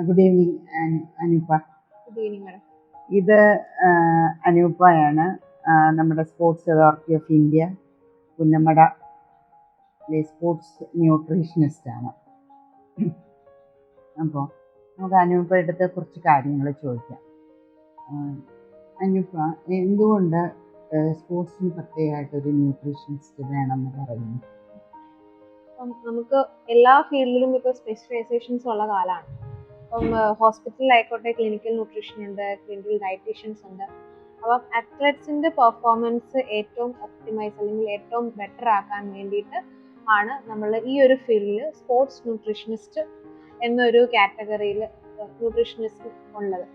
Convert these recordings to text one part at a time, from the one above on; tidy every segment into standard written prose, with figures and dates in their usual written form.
Good evening Anupa. Good evening madam. ഇത് അനൂപയാണ്. നമ്മുടെ sports authority of India Punnamada sports ന്യൂട്രീഷനിസ്റ്റാണ്. അപ്പോൾ നമുക്ക് അനൂപ എടുത്ത് കുറച്ച് കാര്യങ്ങൾ ചോദിക്കാം. അനൂപ, എന്തുകൊണ്ട് സ്പോർട്സിന് പ്രത്യേകമായിട്ടൊരു ന്യൂട്രീഷനിസ്റ്റ് വേണമെന്ന് പറയുന്നു? നമുക്ക് എല്ലാ ഫീൽഡിലും ഇപ്പോൾ സ്പെഷ്യലൈസേഷൻസ് ഉള്ള കാലമാണ്. ഇപ്പം ഹോസ്പിറ്റലിലായിക്കോട്ടെ ക്ലിനിക്കൽ ന്യൂട്രീഷൻ ഉണ്ട്, ക്ലിനിക്കൽ ഡയറ്റീഷ്യൻസ് ഉണ്ട്. അപ്പം അത്ലറ്റ്സിൻ്റെ പെർഫോമൻസ് ഏറ്റവും ഒപ്റ്റിമൈസ് അല്ലെങ്കിൽ ഏറ്റവും ബെറ്റർ ആക്കാൻ വേണ്ടിയിട്ട് ആണ് നമ്മൾ ഈ ഒരു ഫീൽഡിൽ സ്പോർട്സ് ന്യൂട്രീഷനിസ്റ്റ് എന്നൊരു കാറ്റഗറിയിൽ ന്യൂട്രീഷനിസ്റ്റ് ഉള്ളത്.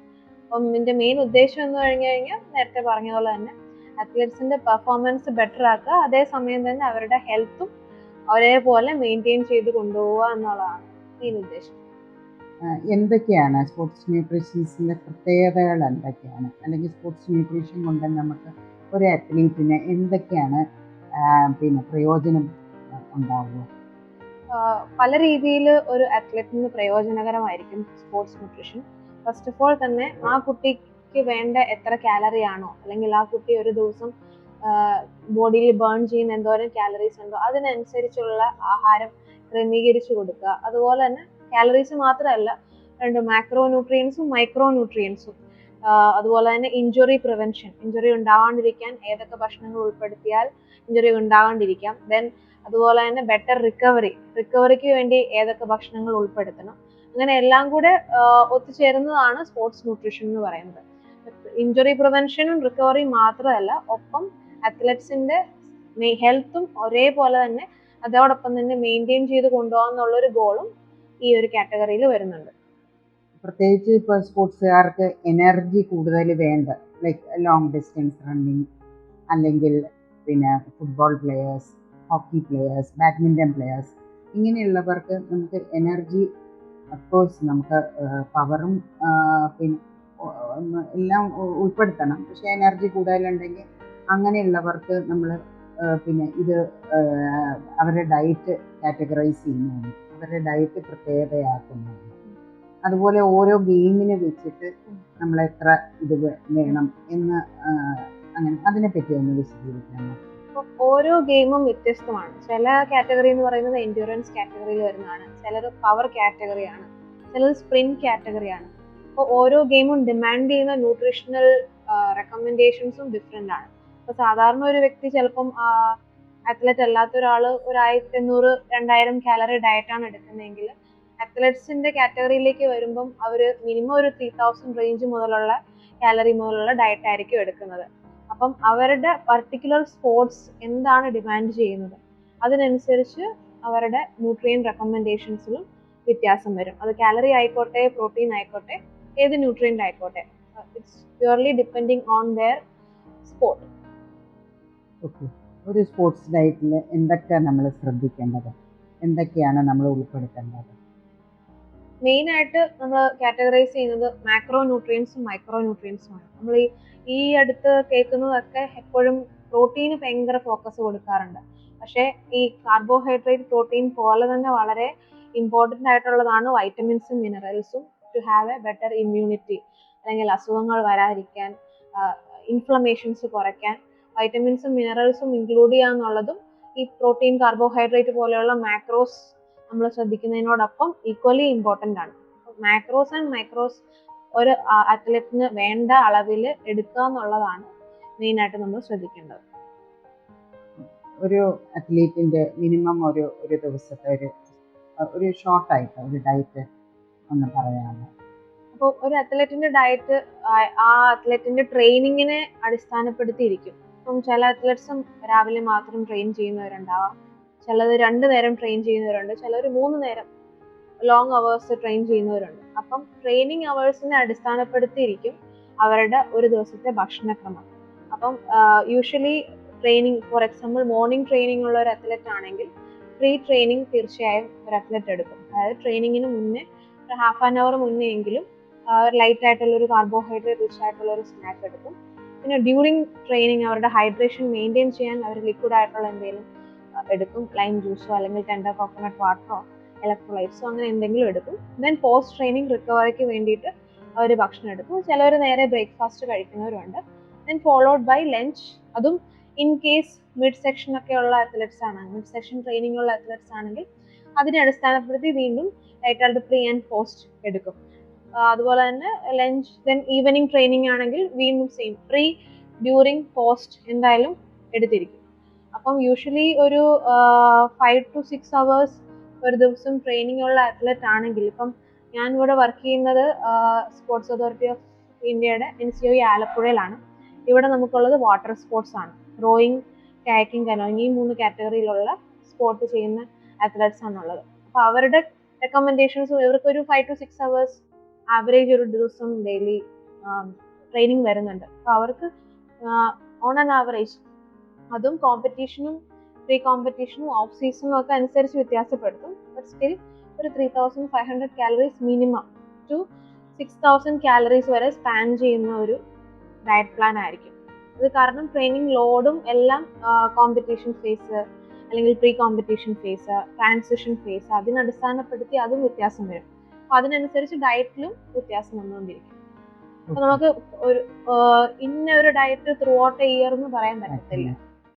അപ്പം ഇതിൻ്റെ മെയിൻ ഉദ്ദേശം എന്ന് പറഞ്ഞു കഴിഞ്ഞാൽ നേരത്തെ പറഞ്ഞ പോലെ തന്നെ അത്ലറ്റ്സിൻ്റെ പെർഫോമൻസ് ബെറ്റർ ആക്കുക, അതേസമയം തന്നെ അവരുടെ ഹെൽത്തും ഒരേപോലെ മെയിൻറ്റെയിൻ ചെയ്ത് കൊണ്ടുപോവുക എന്നുള്ളതാണ് മെയിൻ ഉദ്ദേശം. എന്തൊക്കെയാണ് സ്പോർട്സ് ന്യൂട്രീഷൻസിൻ്റെ പ്രത്യേകതകൾ? എന്തൊക്കെയാണ്, അല്ലെങ്കിൽ സ്പോർട്സ് ന്യൂട്രീഷൻ കൊണ്ട് നമുക്ക് ഒരു അത്ലീറ്റിന് എന്തൊക്കെയാണ് പ്രയോജനം ഉണ്ടാവുക? പല രീതിയിൽ ഒരു അത്ലറ്റിന് പ്രയോജനകരമായിരിക്കും sports nutrition. First of all തന്നെ ആ കുട്ടിക്ക് വേണ്ട എത്ര കാലറി ആണോ, അല്ലെങ്കിൽ ആ കുട്ടി ഒരു ദിവസം ബോഡിയിൽ ബേൺ ചെയ്യുന്ന എന്തോരം കാലറീസ് ഉണ്ടോ അതിനനുസരിച്ചുള്ള ആഹാരം ക്രമീകരിച്ചു കൊടുക്കുക. അതുപോലെ തന്നെ കാലറീസ് മാത്രമല്ല, രണ്ട് മാക്രോ ന്യൂട്രിയൻസും മൈക്രോ ന്യൂട്രിയൻസും. അതുപോലെ തന്നെ ഇഞ്ചുറി പ്രിവെൻഷൻ, ഇഞ്ചുറി ഉണ്ടാവാണ്ടിരിക്കാൻ ഏതൊക്കെ ഭക്ഷണങ്ങൾ ഉൾപ്പെടുത്തിയാൽ ഇഞ്ചുറി ഉണ്ടാവാണ്ടിരിക്കാം. ദെൻ അതുപോലെ തന്നെ ബെറ്റർ റിക്കവറിക്ക് വേണ്ടി ഏതൊക്കെ ഭക്ഷണങ്ങൾ ഉൾപ്പെടുത്തണം. അങ്ങനെ എല്ലാം കൂടെ ഒത്തുചേരുന്നതാണ് സ്പോർട്സ് ന്യൂട്രീഷൻ എന്ന് പറയുന്നത്. ഇഞ്ചുറി പ്രിവെൻഷനും റിക്കവറിയും മാത്രമല്ല, ഒപ്പം അത്ലറ്റ്സിന്റെ ഹെൽത്തും ഒരേപോലെ തന്നെ അതോടൊപ്പം തന്നെ മെയിൻറ്റെയിൻ ചെയ്ത് കൊണ്ടുപോകാന്നുള്ളൊരു ഗോളും ഈ ഒരു കാറ്റഗറിയിൽ വരുന്നുണ്ട്. പ്രത്യേകിച്ച് ഇപ്പോൾ സ്പോർട്സുകാർക്ക് എനർജി കൂടുതൽ വേണ്ട, ലൈക്ക് ലോങ് ഡിസ്റ്റൻസ് റണ്ണിങ്, അല്ലെങ്കിൽ football players, hockey players, badminton players, ഇങ്ങനെയുള്ളവർക്ക് നമുക്ക് എനർജി, അഫ്കോഴ്സ് നമുക്ക് പവറും എല്ലാം ഉൾപ്പെടുത്തണം. പക്ഷേ എനർജി കൂടുതലുണ്ടെങ്കിൽ അങ്ങനെയുള്ളവർക്ക് നമ്മൾ ഇത് അവരുടെ ഡയറ്റ് കാറ്റഗറൈസ് ചെയ്യുന്നതാണ്, അവരുടെ ഡയറ്റ് പ്രത്യേകതയാക്കുന്നതാണ്. അതുപോലെ ഓരോ ഗെയിമിനെ വെച്ചിട്ട് നമ്മൾ എത്ര ഇത് വേണം എന്ന് അങ്ങനെ അതിനെപ്പറ്റി ഒന്ന് വിശദീകരിക്കാമോ? ഓരോ ഗെയിമും വ്യത്യസ്തമാണ്. ചില കാറ്റഗറി എന്ന് പറയുന്നത് എൻഡ്യൂറൻസ് കാറ്റഗറിയിൽ വരുന്നതാണ്, ചിലർ പവർ കാറ്റഗറിയാണ്, ചിലത് സ്പ്രിന്റ് കാറ്റഗറിയാണ്. അപ്പോൾ ഓരോ ഗെയിമും ഡിമാൻഡ് ചെയ്യുന്ന ന്യൂട്രീഷണൽ റെക്കമെൻഡേഷൻസും ഡിഫറെൻ്റ് ആണ്. ഇപ്പോൾ സാധാരണ ഒരു വ്യക്തി ചിലപ്പം അത്ലറ്റ് അല്ലാത്ത ഒരാൾ ഒരു 1500-2000 കാലറി ഡയറ്റാണ് എടുക്കുന്നതെങ്കിൽ അത്ലറ്റ്സിന്റെ കാറ്റഗറിയിലേക്ക് വരുമ്പം അവർ മിനിമം ഒരു 3000 റേഞ്ച് മുതലുള്ള കാലറി മുതലുള്ള ഡയറ്റ് ആയിരിക്കും എടുക്കുന്നത്. അപ്പം അവരുടെ പർട്ടിക്കുലർ സ്പോർട്സ് എന്താണ് ഡിമാൻഡ് ചെയ്യുന്നത് അതിനനുസരിച്ച് അവരുടെ ന്യൂട്രിയൻ റെക്കമെൻഡേഷൻസിലും വ്യത്യാസം വരും. അത് കാലറി ആയിക്കോട്ടെ, പ്രോട്ടീൻ ആയിക്കോട്ടെ, ഏത് ന്യൂട്രിയൻ്റ് ആയിക്കോട്ടെ, it's purely depending on their sport. Okay, ഒരു സ്പോർട്സ് ഡയറ്റിൽ എന്തൊക്കെ നമ്മൾ ശ്രദ്ധിക്കേണ്ടത്, എന്തൊക്കെയാണ് നമ്മൾ ഉൾപ്പെടുത്തേണ്ടത്? മെയിനായിട്ട് നമ്മൾ കാറ്റഗറൈസ് ചെയ്യുന്നത് മാക്രോ ന്യൂട്രിയൻസും മൈക്രോ ന്യൂട്രിയൻസുമാണ്. നമ്മൾ ഈ അടുത്ത് കേൾക്കുന്നതൊക്കെ എപ്പോഴും പ്രോട്ടീന് ഭയങ്കര ഫോക്കസ് കൊടുക്കാറുണ്ട്. പക്ഷേ ഈ കാർബോഹൈഡ്രേറ്റ് പ്രോട്ടീൻ പോലെ തന്നെ വളരെ ഇമ്പോർട്ടൻ്റ് ആയിട്ടുള്ളതാണ് വൈറ്റമിൻസും മിനറൽസും to have a better immunity, അല്ലെങ്കിൽ അസുഖങ്ങൾ വരാതിരിക്കാൻ, ഇൻഫ്ലമേഷൻസ് കുറയ്ക്കാൻ വൈറ്റമിൻസും മിനറൽസും ഇൻക്ലൂഡ് ചെയ്യുക എന്നുള്ളതും ഈ പ്രോട്ടീൻ, കാർബോഹൈഡ്രേറ്റ് പോലെയുള്ള മാക്രോസ് നമ്മൾ ശ്രദ്ധിക്കുന്നതിനോടൊപ്പം ഈക്വലി ഇമ്പോർട്ടൻ്റ് ആണ്. മാക്രോസ് ആൻഡ് മൈക്രോസ് ഒരു അത്ലറ്റിന് വേണ്ട അളവിൽ എടുക്കുക എന്നുള്ളതാണ് മെയിനായിട്ട് നമ്മൾ ശ്രദ്ധിക്കേണ്ടത്. ഒരു അത്ലീറ്റിൻ്റെ മിനിമം ഒരു ദിവസത്തെ ഒരു ഷോർട്ടായിട്ട് ഒരു ഡയറ്റ് ഒന്ന് പറയാമോ? അപ്പോൾ ഒരു അത്ലറ്റിൻ്റെ ഡയറ്റ് ആ അത്ലറ്റിൻ്റെ ട്രെയിനിങ്ങിനെ അടിസ്ഥാനപ്പെടുത്തിയിരിക്കും. ഇപ്പം ചില അത്ലറ്റ്സും രാവിലെ മാത്രം ട്രെയിൻ ചെയ്യുന്നവരുണ്ടാവാം, ചിലത് 2 നേരം ട്രെയിൻ ചെയ്യുന്നവരുണ്ട്, ചിലർ 3 നേരം ലോങ് അവേഴ്സ് ട്രെയിൻ ചെയ്യുന്നവരുണ്ട്. അപ്പം ട്രെയിനിങ് അവേഴ്സിനെ അടിസ്ഥാനപ്പെടുത്തിയിരിക്കും അവരുടെ ഒരു ദിവസത്തെ ഭക്ഷണക്രമം. അപ്പം usually training, for example morning training ഉള്ള ഒരു അത്ലറ്റ് ആണെങ്കിൽ പ്രീ ട്രെയിനിങ് തീർച്ചയായും ഒരു അത്ലറ്റ് എടുക്കും. അതായത് ട്രെയിനിങ്ങിന് മുന്നേ ഒരു ഹാഫ് ആൻ അവർ മുന്നേ എങ്കിലും ലൈറ്റ് ആയിട്ടുള്ളൊരു കാർബോഹൈഡ്രേറ്റ് റിച്ച് ആയിട്ടുള്ളൊരു സ്നാക്ക് എടുക്കും. പിന്നെ ഡ്യൂറിങ് ട്രെയിനിങ് അവരുടെ ഹൈഡ്രേഷൻ മെയിൻറ്റെയിൻ ചെയ്യാൻ അവർ ലിക്വിഡ് ആയിട്ടുള്ള എന്തെങ്കിലും എടുക്കും, ലൈം ജ്യൂസോ അല്ലെങ്കിൽ ടെൻഡർ കോക്കനട്ട് വാട്ടറോ ഇലക്ട്രോലൈറ്റ്സോ അങ്ങനെ എന്തെങ്കിലും എടുക്കും. ദെൻ പോസ്റ്റ് ട്രെയിനിങ് റിക്കവറിക്ക് വേണ്ടിയിട്ട് അവർ ഭക്ഷണം എടുക്കും. ചിലവർ നേരെ ബ്രേക്ക്ഫാസ്റ്റ് കഴിക്കുന്നവരുണ്ട്. Then followed by lunch. അതും ഇൻ കേസ് മിഡ് സെക്ഷൻ ഒക്കെ ഉള്ള അത്ലറ്റ്സ് ആണ്, മിഡ് സെക്ഷൻ ട്രെയിനിങ് ഉള്ള അത്ലറ്റ്സ് ആണെങ്കിൽ അതിനെ അടിസ്ഥാനപ്പെടുത്തി വീണ്ടും ഡയറ്റ് പ്രീ ആൻഡ് പോസ്റ്റ് എടുക്കും. അതുപോലെ തന്നെ ലഞ്ച്, ദെൻ ഈവനിങ് ട്രെയിനിങ് ആണെങ്കിൽ വീണ്ടും സെയിം പ്രീ, ഡ്യൂറിങ്, പോസ്റ്റ് എന്തായാലും എടുത്തിരിക്കും. അപ്പം യൂഷ്വലി ഒരു 5 to 6 hours ഒരു ദിവസം ട്രെയിനിങ് ഉള്ള അത്ലറ്റ് ആണെങ്കിൽ, ഇപ്പം ഞാൻ ഇവിടെ വർക്ക് ചെയ്യുന്നത് സ്പോർട്സ് അതോറിറ്റി ഓഫ് ഇന്ത്യയുടെ NCOE ആലപ്പുഴയിലാണ്. ഇവിടെ നമുക്കുള്ളത് വാട്ടർ സ്പോർട്സ് ആണ്. റോയിങ്, കായാക്കിംഗ്, കനോയിങ്, ഈ 3 കാറ്റഗറിയിലുള്ള സ്പോർട്ട് ചെയ്യുന്ന അത്ലറ്റ്സ് ആണുള്ളത്. അപ്പോൾ അവരുടെ റെക്കമെൻഡേഷൻസ് ഇവർക്കൊരു 5 to 6 hours ആവറേജ് ഒരു ദിവസം ഡെയിലി ട്രെയിനിങ് വരുന്നുണ്ട്. അപ്പോൾ അവർക്ക് ഓൺ ആൻ ആവറേജ്, അതും കോമ്പറ്റീഷനും പ്രീ കോമ്പറ്റീഷനും ഓഫ് സീസണും ഒക്കെ അനുസരിച്ച് വ്യത്യാസപ്പെടുത്തും. ബട്ട് സ്റ്റിൽ ഒരു 3500 calories മിനിമം ടു 6000 calories വരെ സ്പാൻ ചെയ്യുന്ന ഒരു ഡയറ്റ് പ്ലാൻ ആയിരിക്കും. അത് കാരണം ട്രെയിനിങ് ലോഡും എല്ലാം കോമ്പറ്റീഷൻ ഫേസ് അല്ലെങ്കിൽ pre competition phase, transition phase, അതിനടിസ്ഥാനപ്പെടുത്തി അതും വ്യത്യാസം വരും. അപ്പോൾ അതിനനുസരിച്ച് ഡയറ്റിലും വ്യത്യാസം വന്നുകൊണ്ടിരിക്കും. അപ്പോൾ നമുക്ക് ഒരു ഇന്ന ഒരു diet through out A year എന്ന് പറയാൻ പറ്റത്തില്ല.